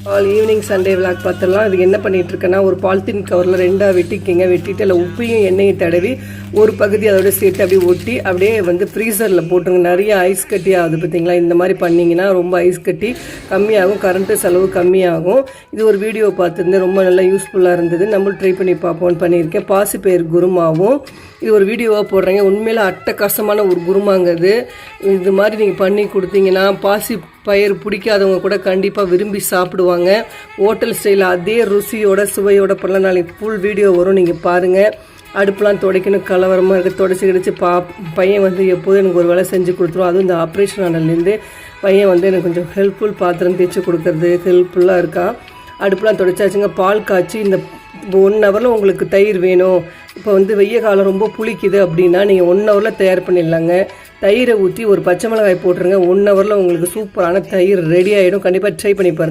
Evening Sunday vlog பார்த்துடலாம். அதுக்கு என்ன பண்ணிட்டு இருக்கேன்னா, ஒரு பாலித்தீன் கவரில் 2ஆக வெட்டிக்கிங்க. வெட்டிட்டு அதில் உப்பையும் எண்ணெயை தடவி ஒரு பகுதி அதோட சேர்த்து அப்படியே ஒட்டி அப்படியே ஃப்ரீசரில் போட்டுருங்க. நிறைய ஐஸ் கட்டி ஆகுது பார்த்தீங்களா? இந்த மாதிரி பண்ணிங்கன்னா ரொம்ப ஐஸ் கட்டி கம்மியாகும், கரண்ட்டு செலவு கம்மியாகும். இது ஒரு வீடியோ பார்த்துருந்தேன், ரொம்ப நல்லா யூஸ்ஃபுல்லாக இருந்தது. நம்மளும் ட்ரை பண்ணி பார்ப்போம்னு பண்ணியிருக்கேன். பாசிப்பயிறு குருமாவும் இது ஒரு வீடியோவாக போடுறேங்க. உண்மையில் அட்டகாசமான ஒரு குருமாங்கிறது. இது மாதிரி நீங்கள் பண்ணி கொடுத்தீங்கன்னா பாசி பயிர் பிடிக்காதவங்க கூட கண்டிப்பாக விரும்பி சாப்பிடுவாங்க. ஹோட்டல் ஸ்டைலில் அதே ருசியோட சுவையோட பண்ணலாம். நாளைக்கு ஃபுல் வீடியோ வரும், நீங்கள் பாருங்கள். அடுப்புலாம் துடைக்கணும், கலவரமாக இருக்குது. துடைச்சி கிடச்சி பையன் எப்போதும் எனக்கு ஒரு வேலை செஞ்சு கொடுத்துரும். அதுவும் இந்த ஆப்ரேஷன் ஆனதுலேருந்து பையன் எனக்கு கொஞ்சம் ஹெல்ப்ஃபுல், பாத்திரம் தேய்ச்சி கொடுக்கறது ஹெல்ப்ஃபுல்லாக இருக்கான். அடுப்புலாம் துடைச்சாச்சுங்க. பால் காய்ச்சி இந்த 1 ஹவரில் உங்களுக்கு தயிர் வேணும். இப்போ வெய்ய காலம் ரொம்ப புளிக்குது அப்படின்னா நீங்கள் 1 ஹவரில் தயார் பண்ணிடலாங்க. தயிரை ஊற்றி ஒரு பச்சை மிளகாய் போட்டுருங்க. 1 ஹவரில் உங்களுக்கு சூப்பரான தயிர் ரெடி ஆகிடும். கண்டிப்பாக ட்ரை பண்ணி பாருங்கள்.